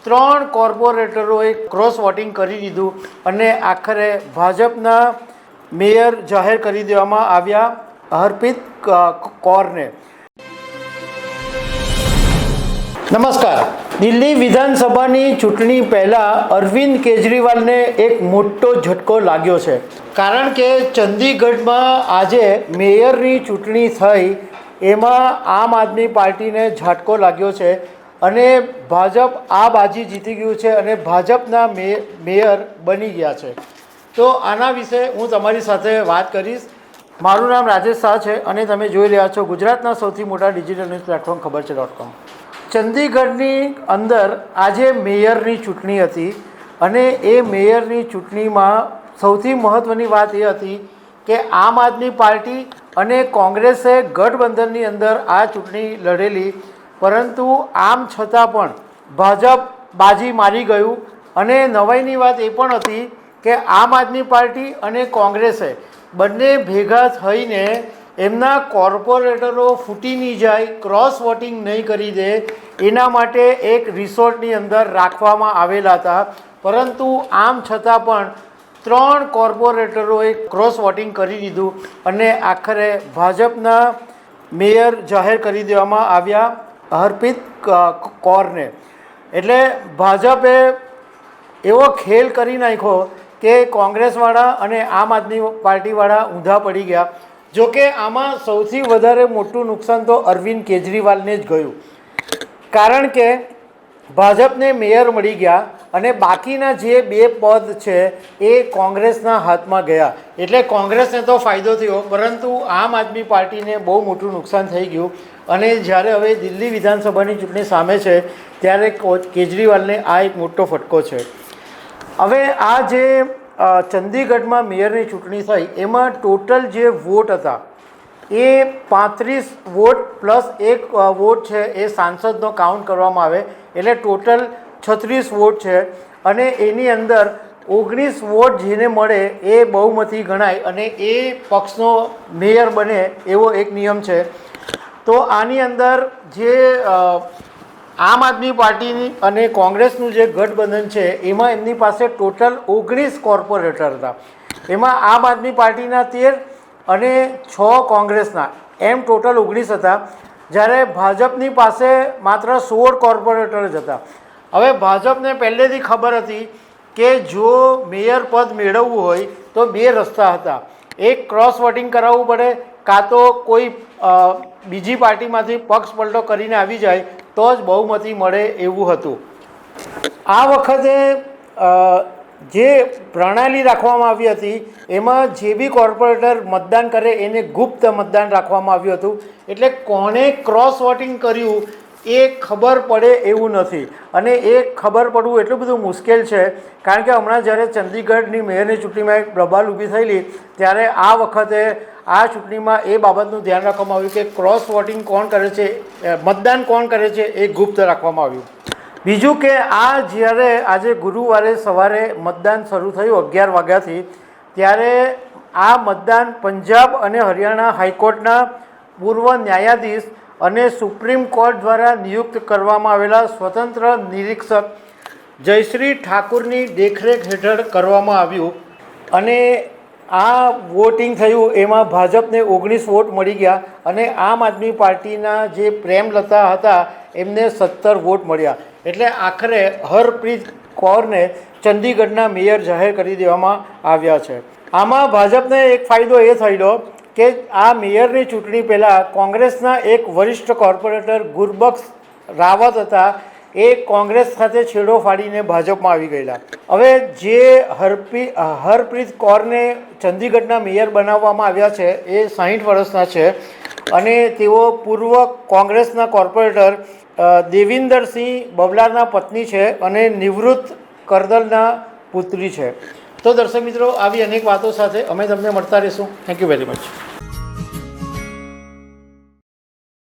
ત્રણ કોર્પોરેટરોએ cross voting કરી દીધું અને આખરે ભાજપના મેયર જાહેર કરી દેવામાં આવ્યા હરપ્રીત કૌરને। નમસ્કાર। દિલ્હી વિધાનસભાની ચૂંટણી પહેલાં અરવિંદ કેજરીવાલને એક મોટો ઝટકો લાગ્યો છે, કારણ કે ચંદીગઢમાં આજે મેયરની ચૂંટણી થઈ એમાં આમ આદમી પાર્ટીને ઝાટકો લાગ્યો છે અને ભાજપ આ બાજી જીતી ગયું છે અને ભાજપના મેયર બની ગયા છે। તો આના વિશે હું તમારી સાથે વાત કરીશ। મારું નામ રાજેશ શાહ છે અને તમે જોઈ રહ્યા છો ગુજરાતના સૌથી મોટા ડિજિટલ ન્યૂઝ પ્લેટફોર્મ ખબરછે.com। ચંદીગઢની અંદર આજે મેયરની ચૂંટણી હતી અને એ મેયરની ચૂંટણીમાં સૌથી મહત્ત્વની વાત એ હતી કે આમ આદમી પાર્ટી અને કોંગ્રેસે ગઠબંધનની અંદર આ ચૂંટણી લડેલી, પરંતુ આમ છતાં પણ ભાજપ બાજી મારી ગયું। અને નવાઈની વાત એ પણ હતી કે આમ આદમી પાર્ટી અને કોંગ્રેસે બંને ભેગા થઈને એમના કોર્પોરેટરો ફૂટી નહીં જાય, ક્રોસ વોટિંગ નહીં કરી દે એના માટે એક રિસોર્ટની અંદર રાખવામાં આવેલા હતા, પરંતુ આમ છતાં પણ ત્રણ કોર્પોરેટરોએ ક્રોસ વોટિંગ કરી દીધું અને આખરે ભાજપના મેયર જાહેર કરી દેવામાં આવ્યા હરપ્રીત કૌરને। એટલે ભાજપે એવો ખેલ કરી નાખ્યો કે કોંગ્રેસવાળા અને આમ આદમી પાર્ટીવાળા ઊંધા પડી ગયા। જોકે આમાં સૌથી વધારે મોટું નુકસાન તો અરવિંદ કેજરીવાલને જ ગયું, કારણ કે ભાજપને મેયર મળી ગયા અને બાકીના જે બે પદ છે એ કોંગ્રેસના હાથમાં ગયા। એટલે કોંગ્રેસને તો ફાયદો થયો, પરંતુ આમ આદમી પાર્ટીને બહુ મોટું નુકસાન થઈ ગયું। અને જ્યારે હવે દિલ્હી વિધાનસભાની ચૂંટણી સામે છે ત્યારે કેજરીવાલને આ એક મોટો ફટકો છે। હવે આ જે ચંદીગઢમાં મેયરની ચૂંટણી થઈ એમાં ટોટલ જે વોટ હતા એ 35 વોટ પ્લસ એક વોટ છે એ સાંસદનો કાઉન્ટ કરવામાં આવે, એટલે ટોટલ 36 વોટ છે અને એની અંદર 19 વોટ જેને મળે એ બહુમતી ગણાય અને એ પક્ષનો મેયર બને એવો એક નિયમ છે। તો આની અંદર જે આમ આદમી પાર્ટીની અને કોંગ્રેસનું જે ગઠબંધન છે એમાં એમની પાસે ટોટલ 19 કોર્પોરેટર હતા, એમાં આમ આદમી પાર્ટીના 13 અને 6 કોંગ્રેસના, એમ ટોટલ 19 હતા, જ્યારે ભાજપની પાસે માત્ર 16 કોર્પોરેટર જ હતા। હવે ભાજપને પહેલેથી ખબર હતી કે જો મેયર પદ મેળવવું હોય તો બે રસ્તા હતા, એક ક્રોસ વોટિંગ કરાવવું પડે, કાં તો કોઈ બીજી પાર્ટીમાંથી પક્ષ પલટો કરીને આવી જાય તો જ બહુમતી મળે એવું હતું। આ વખતે જે પ્રણાલી રાખવામાં આવી હતી એમાં જે બી કોર્પોરેટર મતદાન કરે એને ગુપ્ત મતદાન રાખવામાં આવ્યું હતું, એટલે કોણે ક્રોસ વોટિંગ કર્યું એ ખબર પડે એવું નથી। અને એ ખબર પડવું એટલું બધું મુશ્કેલ છે, કારણ કે હમણાં જ્યારે ચંદીગઢની મેયરની ચૂંટણીમાં એક પ્રબળ ઊભી થયેલી ત્યારે આ વખતે આ ચૂંટણીમાં એ બાબતનું ધ્યાન રાખવામાં આવ્યું કે ક્રોસ વોટિંગ કોણ કરે છે, મતદાન કોણ કરે છે એ ગુપ્ત રાખવામાં આવ્યું। બીજું કે આ જ્યારે આજે ગુરુવારે સવારે મતદાન શરૂ થયું 11 વાગ્યાથી, ત્યારે આ મતદાન પંજાબ અને હરિયાણા હાઈકોર્ટના પૂર્વ ન્યાયાધીશ અને સુપ્રીમ કોર્ટ દ્વારા નિયુક્ત કરવામાં આવેલા સ્વતંત્ર નિરીક્ષક જયશ્રી ઠાકુરની દેખરેખ હેઠળ કરવામાં આવ્યું અને આ વોટિંગ થયું એમાં ભાજપને 19 વોટ મળી ગયા અને આમ આદમી પાર્ટીના જે પ્રેમલતા હતા એમને 17 વોટ મળ્યા। એટલે આખરે હરપ્રીત કૌરને ચંદીગઢના મેયર જાહેર કરી દેવામાં આવ્યા છે। આમાં ભાજપને એક ફાયદો એ થયેલો કે આ મેયરની ચૂંટણી પહેલાં કોંગ્રેસના એક વરિષ્ઠ કોર્પોરેટર ગુરબક્ષ રાવત હતા, એ કોંગ્રેસ સાથે છેડો ફાડીને ભાજપમાં આવી ગયેલા। હવે જે હરપ્રીત કૌરને ચંદીગઢના મેયર બનાવવામાં આવ્યા છે એ 60 વર્ષના છે અને તેઓ પૂર્વ કોંગ્રેસના કોર્પોરેટર દેવિન્દરસિંહ બબલારના પત્ની છે અને નિવૃત્ત કરદલના પુત્રી છે। તો દર્શક મિત્રો, આવી અનેક વાતો સાથે અમે તમને મળતા રહીશું। Thank you very much.